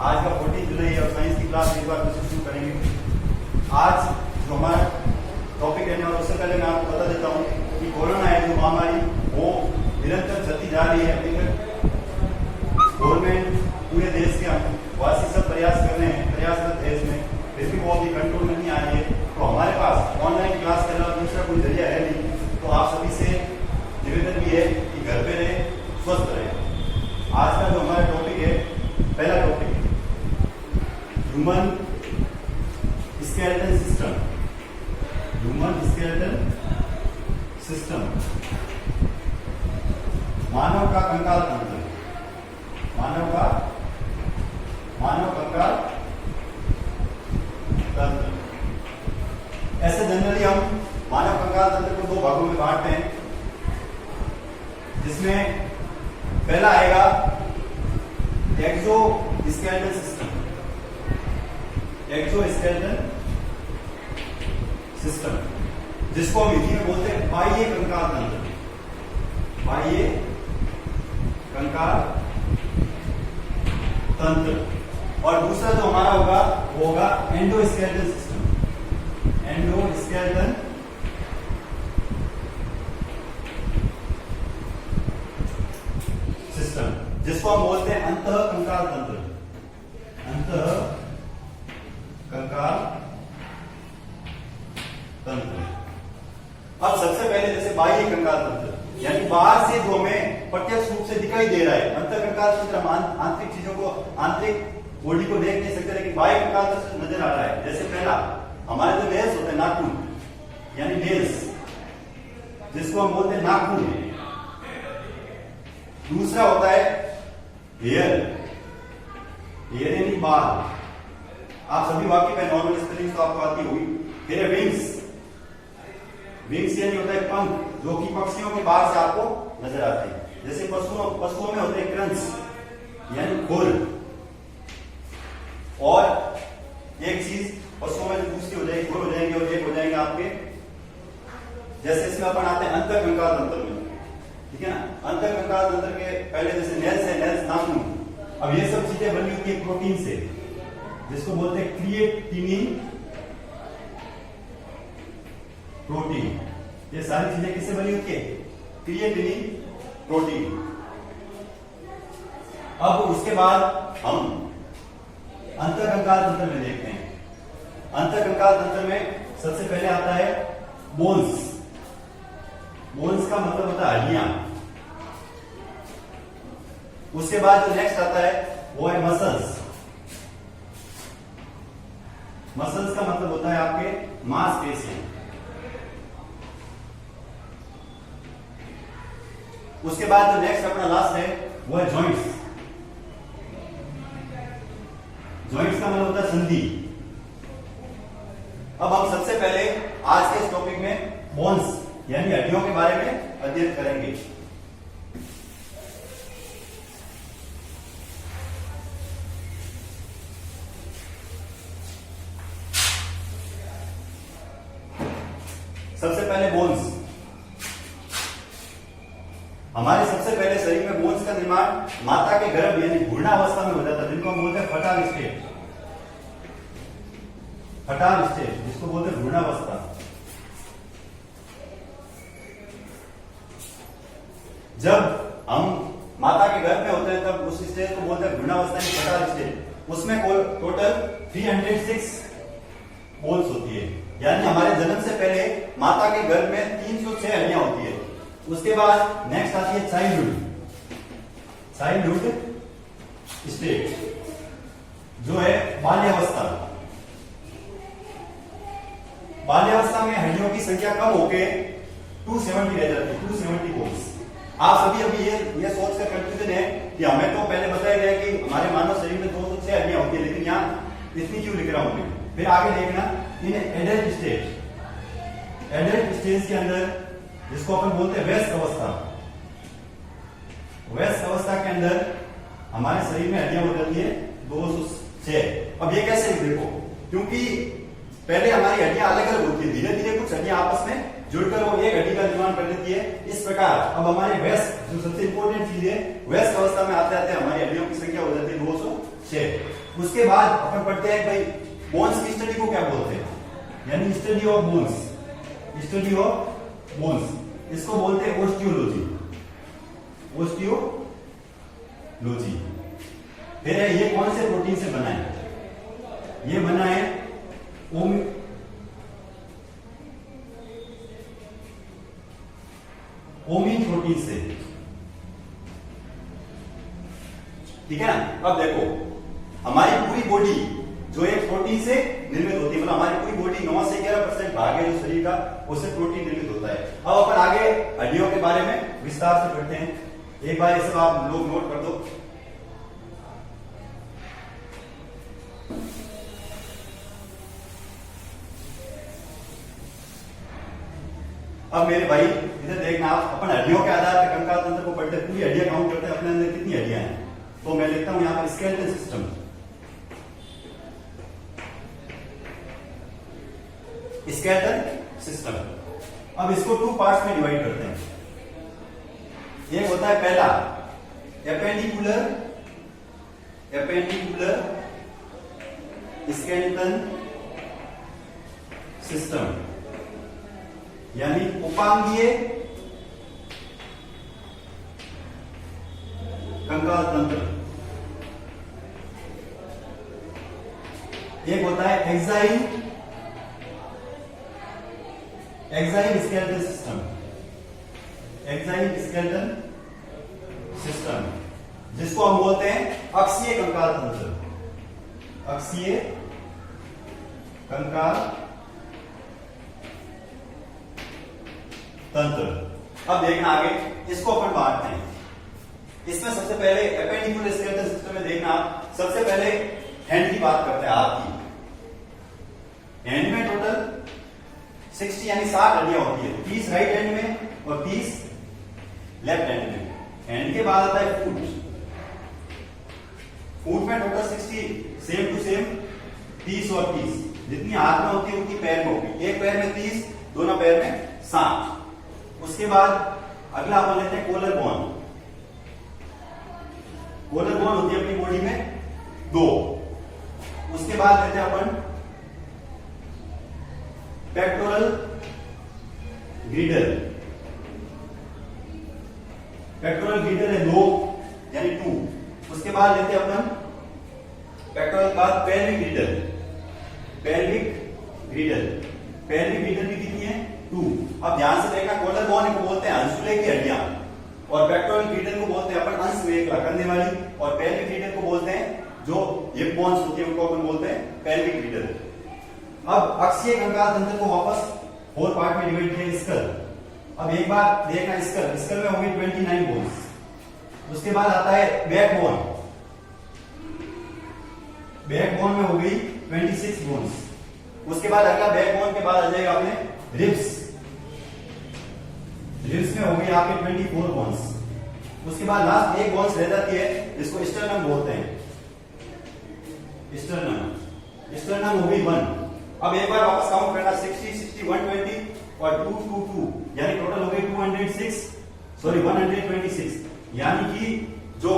आज का 14 जुलाई और साइंस की क्लास एक बार फिर से शुरू करेंगे। आज जो हमारा टॉपिक रहने वाला उससे पहले मैं आपको बता देता हूँ कि कोरोना है जो महामारी वो निरंतर चलती जा रही है। अभी तक गवर्नमेंट पूरे देश के वासी सब प्रयास कर रहे हैं, प्रयासरत है इसमें, फिर भी वो अभी कंट्रोल में नहीं आ रही है। तो हमारे पास ऑनलाइन क्लास के अलावा दूसरा कोई जरिया है नहीं, तो आप सभी से निवेदन भी है कि घर पे रहे, स्वस्थ रहे। आज का जो हमारा टॉपिक है, पहला topic human skeletal system. Human skeletal system, मानव का कंकाल तंत्र। मानव कंकाल तंत्र। ऐसे जनरली हम मानव कंकाल तंत्र को दो भागों में बांटते हैं, जिसमें पहला आएगा एक्सोस्केलेटल सिस्टम। एक्सोस्केलेटल सिस्टम जिसको हम हिंदी में बोलते हैं बाह्य कंकाल तंत्र। बाह्य कंकाल तंत्र। और दूसरा जो हमारा होगा वो होगा एंडोस्केलेटल सिस्टम। एंडोस्केलेटल सिस्टम जिसको हम बोलते हैं अंतः कंकाल तंत्र। अंतः कंकाल तंत्र। अब सबसे पहले जैसे बाह्य कंकाल तंत्र यानी बाहर से जो हमें प्रत्यक्ष रूप से दिखाई दे रहा है। अंतः कंकाल तंत्र हम आंतरिक चीजों को, आंतरिक बॉडी को देख नहीं सकते, लेकिन बाह्य कंकाल तंत्र नजर आ रहा है। जैसे पहला हमारे जो नेल्स होते हैं, नाखून यानी नेल्स, जिसको हम बोलते हैं नाखून। दूसरा होता है हेयर। हेयर यानी बाल। आप सभी वाक्य में नॉर्मल स्पेलिंग तो आपको आती होगी। फिर विंग्स। विंग्स यानी होता है पंख, जो कि पक्षियों के बाहर से आपको नजर आते हैं। जैसे पशुओं में होते हैं क्रंच यानी खोल। और एक चीज पशुओं में जो दूसरी हो जाएगी, खोल हो जाएंगे, और एक हो जाएंगे आपके, जैसे इसमें अपन आते हैं अंतः कंकाल तंत्र में, ठीक है ना। अंतः कंकाल तंत्र के पहले जैसे नेल्स है, नेल्स नाखून। अब ये सब चीजें बनी होती है प्रोटीन से, जिसको बोलते हैं क्रिएटिनिन प्रोटीन। ये सारी चीजें किससे बनी होती है? Creatinine protein. अब उसके बाद हम अंतः कंकाल तंत्र में देखते हैं। अंतः कंकाल तंत्र में सबसे पहले आता है बोन्स। बोन्स का मतलब होता है हड्डियां। उसके बाद जो नेक्स्ट आता है वो है मसल्स। मसल्स का मतलब होता है आपके मांसपेशियां। उसके बाद जो नेक्स्ट अपना लास्ट है वो है जॉइंट्स। जॉइंट्स का मतलब होता है संधि। अब हम सबसे पहले आज के इस टॉपिक में बोन्स यानी हड्डियों के बारे में अध्ययन करेंगे। सबसे पहले बोन्स। हमारे सबसे पहले शरीर में बोन्स का निर्माण माता के गर्भ यानी भ्रूणावस्था में हो जाता है, जिनको हम बोलते हैं फर्टाइल स्टेट। फर्टाइल स्टेट जिसको बोलते हैं भ्रूणावस्था। जब हम माता के गर्भ में होते हैं तब उस स्टेज को बोलते हैं भ्रूणावस्था यानी फर्टाइल स्टेट। उसमें टोटल 306 बोन्स होती है, यानी हमारे जन्म से पहले माता के गर्भ में 306 हड्डियां होती है। उसके बाद नेक्स्ट आती है चाइल्डहुड स्टेज, जो है बाल्यावस्था। बाल्यावस्था में हड्डियों की संख्या कम होके 270 रह जाती है, 270 बोन्स। आप सभी अभी ये सोचकर कंफ्यूजन है कि हमें तो पहले बताया गया कि हमारे मानव शरीर में 206 हड्डियां होती है, लेकिन यहाँ इतनी क्यों लिख रहा हूं? फिर आगे देखना in adult stage. Adult stage के अंदर जिसको अपन बोलते हैं वयस्क अवस्था। वयस्क अवस्था के अंदर हमारे शरीर में हड्डियां हो जाती है 206। अब ये कैसे देखो, क्योंकि पहले हमारी हड्डियां अलग अलग होती है, धीरे धीरे कुछ हड्डियां आपस में जुड़कर वो एक हड्डी का निर्माण कर देती है। इस प्रकार अब हमारे वयस्क जो सबसे इंपॉर्टेंट चीज है, वयस्क अवस्था में आते आते हमारी हड्डियों की संख्या हो जाती है 206। उसके बाद अपन पढ़ते हैं भाई बोन्स की स्टडी को क्या बोलते हैं, यानी study of bones, study of bones, इसको बोलते हैं ओस्टियोलॉजी, ओस्टियोलॉजी। फिर ये कौन से प्रोटीन से बना है, ये बना है ओमिन प्रोटीन से, ठीक है ना। अब देखो हमारी पूरी बॉडी जो एक प्रोटीन से निर्मित होती है, मतलब हमारी पूरी बॉडी 9 से 11% भाग है जो शरीर का, उससे प्रोटीन निर्मित होता है। अब अपन आगे हड्डियों के बारे में विस्तार से पढ़ते हैं। एक बार ये सब आप लोग नोट कर दो। अब मेरे भाई इधर देखना, आप अपन हड्डियों के आधार पर कंकाल तंत्र को पढ़ते हैं, पूरी हड्डियां काउंट करते हैं अपने अंदर कितनी हड्डियां हैं। तो मैं लिखता हूं यहां पर स्केलेटल सिस्टम, स्केलेटल सिस्टम। अब इसको 2 पार्ट्स में डिवाइड करते हैं। एक होता है पहला एपेंडिकुलर स्केलेटल सिस्टम, यानी उपांगीय कंकाल तंत्र। एक होता है axial skeletal system, axial skeletal system, जिसको हम बोलते हैं अक्षीय कंकाल तंत्र, अक्षीय कंकाल तंत्र। अब देखना आगे, इसको अपन बांटते हैं। इसमें सबसे पहले एपेंडिकुलर स्केलेटल सिस्टम में देखना, सबसे पहले हैंड की बात करते हैं, हाथ की। हैंड में टोटल 60 यानी 60 हड्डियां होती है, 30 राइट हैंड में और 30 लेफ्ट हैंड में। हैंड के बाद आता है फुट, फुट में टोटल 60 सेम टू सेम 30 और 30, जितनी हाथ में होती है उतनी पैर में होगी। एक पैर में 30, दोनों पैर में 60। उसके बाद अगला अपन लेते हैं कोलर बोन। कोलर बोन होती है अपनी बॉडी में 2। उसके बाद लेते हैं अपन पेक्टोरल ग्रीडल, पेक्टोरल ग्रीडल है 2 यानी 2। उसके बाद लेते हैं अपन पेक्टोरल के बाद पेल्विक ग्रीडल, पेल्विक ग्रीडल, पेल्विक ग्रीडल भी कितनी है 2। अब ध्यान से देखना, कोलर बोन को बोलते हैं अंसुले की हड्डियां, और पेक्टोरल ग्रीडल को बोलते हैं अपन अंश वेगला कंधे वाली, और पेल्विक ग्रीडल को बोलते हैं जो हिप बोन्स होती है उनको अपन बोलते हैं पेल्विक ग्रीडल। अब अक्षीय कंकाल तंत्र को वापस 4 पार्ट में डिवाइड किया, स्कल। अब एक बार देखना, स्कल में होगी 29 बोन्स। उसके बाद आता है बैक बोन, बैक बोन में हो गई 26 बोन्स। उसके बाद अगला बैक बोन के बाद आ जाएगा अपने रिब्स, रिब्स में हो गई आपके 24 बोन्स। उसके बाद लास्ट एक बोन्स रह जाती है, जिसको स्टर्नम बोलते हैं, स्टर्नम, स्टर्नम हो गई 1। अब एक बार वापस काउंट करना, 60, 60, 120 और 2, 2, 2, यानी टोटल हो गई 126, यानी कि जो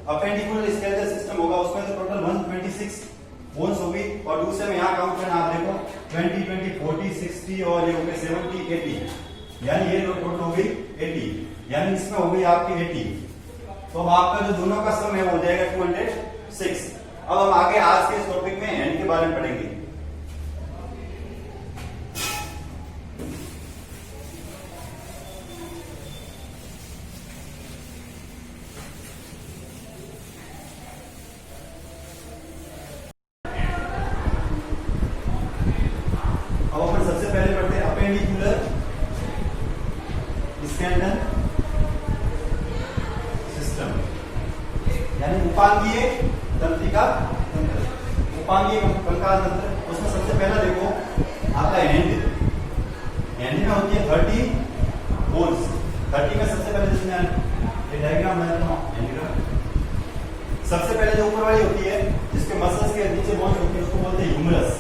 अपेंडिकुलर स्केलेटल सिस्टम होगा उसमें तो टोटल 126 बोन्स होगी, और दूसरे में यहां काउंट करना, आप देखो 20, 20, 40, 60 और ये हो गए 70, 80, यानी ये टोटल हो गई 80, यानी इसमें हो गई आपकी 80। तो अब आपका जो दोनों का सम है वो हो जाएगा 206। अब हम आगे आज के इस टॉपिक में हैंड के बारे में पढ़ेंगे। अब अपन सबसे पहले पढ़ते हैं अपेंडिकुलर स्केलेटल सिस्टम, यानी उपांगीय तंत्रिका तंत्र, उपांगीय कंकाल तंत्र। उसमें सबसे पहला देखो आता है हैंड, हैंड में होती है 30 बोन्स। 30 में सबसे पहले जिसमें ये डायग्राम बनाता हूं, सबसे पहले जो ऊपर वाली होती है जिसके मसल्स के नीचे बोन्स होती है उसको बोलते हैं ह्यूमरस,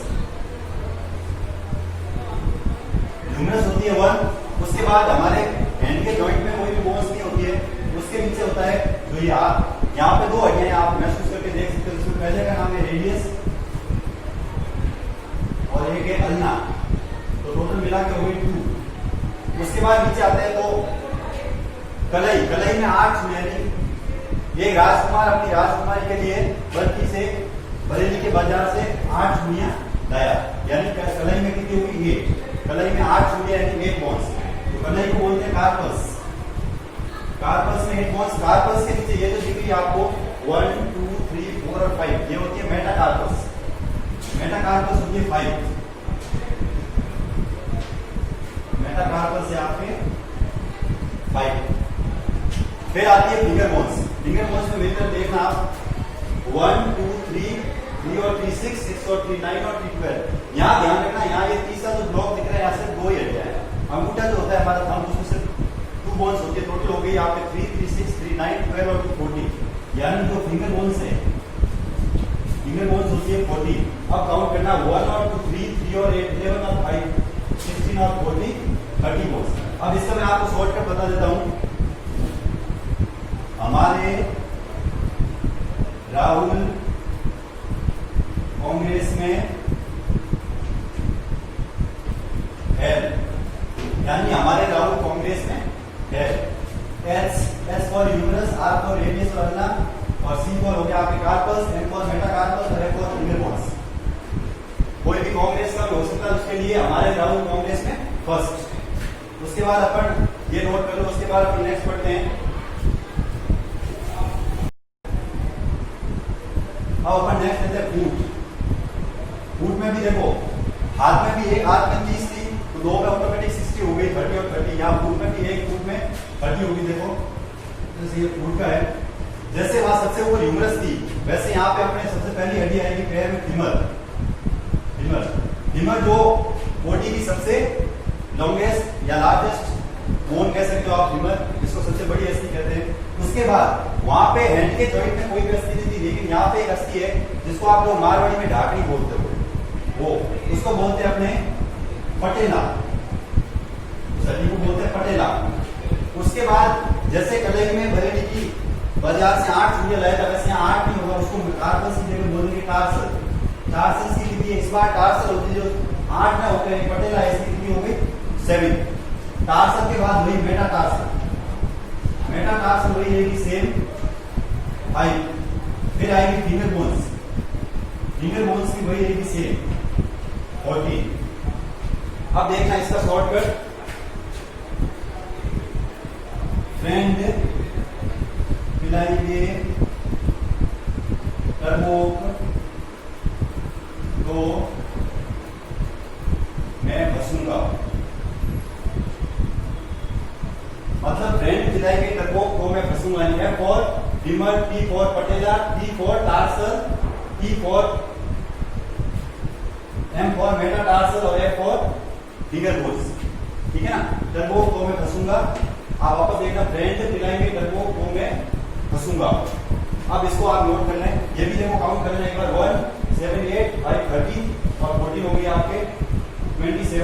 ह्यूमरस होती है 1। उसके बाद हमारे हैंड के जॉइंट में कोई भी बोन्स नहीं होती है, उसके नीचे होता है जो ये हाथ, यहाँ पे 2 हड्डियां आप महसूस करके देख सकते हो। इसमें पहले का नाम है रेडियस कलाई में 8 सुइयां थी। एक राजकुमार अपनी राजकुमारी के लिए बल्कि से बरेली के बाजार से 8 सुइयां लाया, यानी कलाई में कितनी होगी 8। कलाई में 8 सुइयां यानी 8 बॉन्स। तो कलाई को बोलते हैं कार्पस। कार्पस में 8 बॉन्स। कार्पस के नीचे ये जो दिख रही है आपको 1 2 3 4 और 5, ये होती है मेटाकार्पस। मेटाकार्पस होती है 5। मेटाकार्पस से आपके 5। फिर आती है फिंगर बोन्स। फिंगर बोन्स में मिलकर देखना आप 1 2 3 और 3 6 और 3 9 और 3 12। यहाँ ध्यान रखना, यहाँ ये तीसरा जो ब्लॉक दिख रहा है यहाँ से 2 ही हटिया है। अंगूठा जो होता है हमारा थंब, उसमें सिर्फ 2 बोन्स होती है। टोटल हो गई यहाँ पे 3 3 6 3 9 12 और 2 14। यानी जो फिंगर बोन्स है, फिंगर बोन्स होती है 14। अब काउंट करना 1 और 2 3 और 8 11 और 5 16 और 14 30 बोन्स। अब इसका मैं आपको शॉर्टकट बता देता हूं। हमारे राहुल कांग्रेस में है, यानी हमारे राहुल कांग्रेस में है। S for humerus, R for radius और अल्ला, और सी फॉर हो गया आपके कार्पस, एम फॉर मेटाकार्पस और एफ फॉर फिंगर बोन्स। कोई भी कांग्रेस का भी हो सकता है, उसके लिए हमारे राहुल कांग्रेस में फर्स्ट। उसके बाद अपन ये नोट कर लो। उसके बाद अपन नेक्स्ट पढ़ते हैं। अब अपन नेक्स्ट लेते हैं फूट। फूट में भी देखो, हाथ में भी एक हाथ में 30 थी, तो 2 में ऑटोमेटिक 60 हो गई, 30 और 30। यहाँ फूट में भी एक फूट में 30 होगी। देखो जैसे ये फूट का है, जैसे वहां सबसे ऊपर ह्यूमरस थी, वैसे यहाँ पे अपने सबसे पहली हड्डी आएगी पैर में फीमर। फीमर फीमर जो बॉडी की सबसे लॉन्गेस्ट या लार्जेस्ट बोन कह सकते हो आप, फीमर, जिसको सबसे बड़ी अस्थि कहते हैं। उसके बाद वहां पे हैंड के जॉइंट में कोई भी अस्थि नहीं थी, लेकिन यहाँ पे एक अस्थि है जिसको आप लोग मारवाड़ी में ढाकनी बोलते हो, वो उसको बोलते हैं अपने पटेला। उस हड्डी को बोलते हैं पटेला। उसके बाद जैसे कलाई में बरेली की बाजार से 8 सुइयां लाया था, वैसे यहाँ 8 नहीं होगा, उसको कार्पस की जगह बोलेंगे टार्सल। टार्सल की कितनी है इस बार? टार्सल होती है जो 8 ना होते हैं, पटेला इसकी कितनी हो गई 7। टार्सल के बाद वही मेटाटार्सल। मेटाटार्सल वही रहेगी सेम 5। फिर आएगी फिंगर बोन्स। फिंगर बोन्स की वही रहेगी सेम 14। अब देखना इसका शॉर्टकट। फ्रेंड पिलाएंगे तरबोक तो मैं फंसूंगा। मतलब फ्रेंड पिलाएंगे तरबोक तो मैं फंसूंगा। F for femur, T for patella, T for tarsal, T for M for metatarsal और एफ फॉर फिंगर बोन्स। ठीक है ना? तरबोक तो मैं फंसूंगा। आप वापस देखना, फ्रेंड पिलाएंगे तरबोक तो मैं फंसूंगा। अब इसको आप नोट कर लें। ये भी देखो काउंट कर लें एक बार। 1 7 8 5 30 और 14 हो गई आपके 27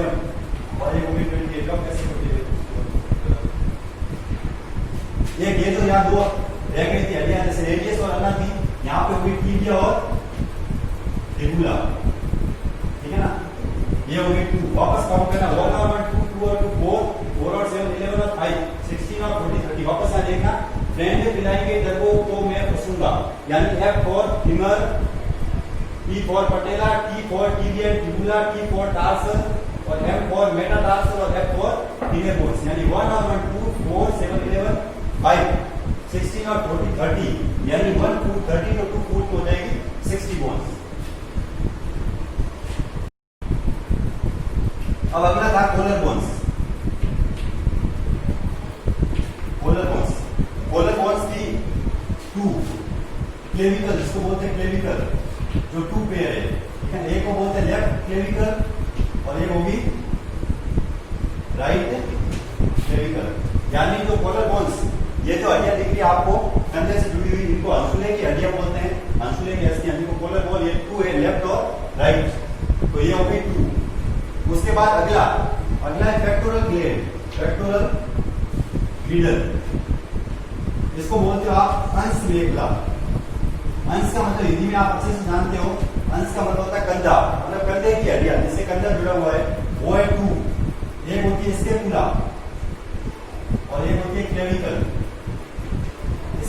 और एक हो गई 28। अब कैसे करते हैं? ये तो यहाँ 2 रह गई थी हड्डियां, जैसे रेडियस और अल्ना थी, यहाँ पे हुई टीबिया और फिबुला। ठीक है ना? ये हो गई 2। वापस काउंट करना 1 और 1 2 2 और 2 4 और 7 11 और 5 16 और 40 30। वापस यहाँ देखना, फ्रेंड पिलाएंगे तरबोक तो मैं फंसूंगा, यानी F for finger, T for patella, T for tibia fibula, T for tarsal और एम फॉर मेटाटार्सल और एफ फॉर फिंगर बोन्स। यानी 1 और 1 2 4 7 11 5 16 और 40 30। यानी 1 2 30 और 2 4 हो जाएगी 60 बोन्स। अब अगला था collar bones. Collar bones, collar bones की 2 क्लेविकल, जिसको बोलते हैं क्लेविकल, जो 2 पेयर है। ठीक है? एक को बोलते हैं लेफ्ट क्लेविकल और एक होगी राइट क्लेविकल। यानी जो कोलर बोन्स, ये जो हड्डियां दिख रही है आपको कंधे से जुड़ी हुई, इनको अंसुले की हड्डियां बोलते हैं। अंसुले की अस्थियां, जिनको कोलर बोन, ये 2 है, लेफ्ट और राइट। तो ये हो गई 2। उसके बाद अगला है पेक्टोरल ग्लैंड, पेक्टोरल ग्लैंड, इसको बोलते हो आप अंश मेखला। अंश का मतलब हिंदी में आप अच्छे से जानते हो, अंश का मतलब होता है कंधा, मतलब कंधे की हड्डियां जिससे कंधा जुड़ा हुआ है, वो है 2। एक होती है स्कैपुला और एक होती है क्लेविकल।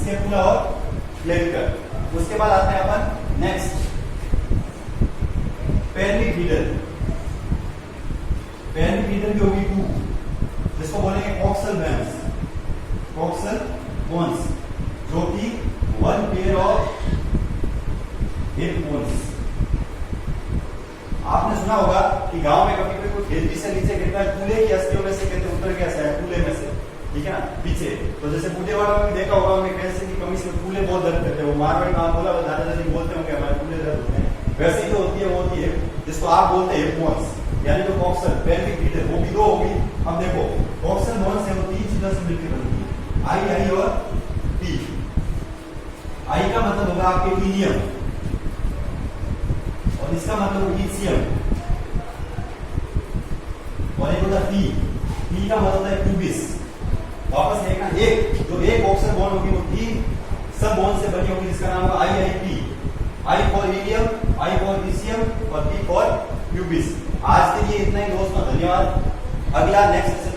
स्कैपुला और क्लेविकल। उसके बाद आते हैं अपन next pelvic girdle. Pelvic girdle की होगी 2, जिसको बोलेंगे कॉक्सल बोन्स। कॉक्सल बोन्स जो कि 1 पेयर ऑफ हिप बोन्स। आपने सुना होगा कि गांव में कभी कोई खेतरी से नीचे गिरता है, कूले की अस्थियों में से कहते उतर गया है, कूले में से, ठीक है ना, पीछे। तो जैसे बूढ़े वालों में देखा होगा, उन्हें कैसे की कमी से कूले बहुत दर्द करते हैं, वो मारवाड़ी में बोला दादा दादी बोलते होंगे हमारे कूले दर्द होते हैं, वैसे ही जो होती है वो होती है जिसको आप बोलते हैं हिप बोन्स, यानी जो कॉक्सल पेल्विक गिडल, वो भी 2 होगी। अब देखो कॉक्सल बोन्स है वो 3 चीजों से मिलकर बनती है, आई और पी। आई का मतलब होगा आपके ईलियम और इसका मतलब ईसियम, और एक होता है पी का मतलब है प्यूबिस। वापस देखना, एक जो एक ऑक्सल बोन होगी वो 3 सब बोन से बनी होगी, जिसका नाम होगा आई I for ilium, I for ईसियम और पी फॉर प्यूबिस। आज के लिए इतना ही दोस्तों, धन्यवाद। अगला नेक्स्ट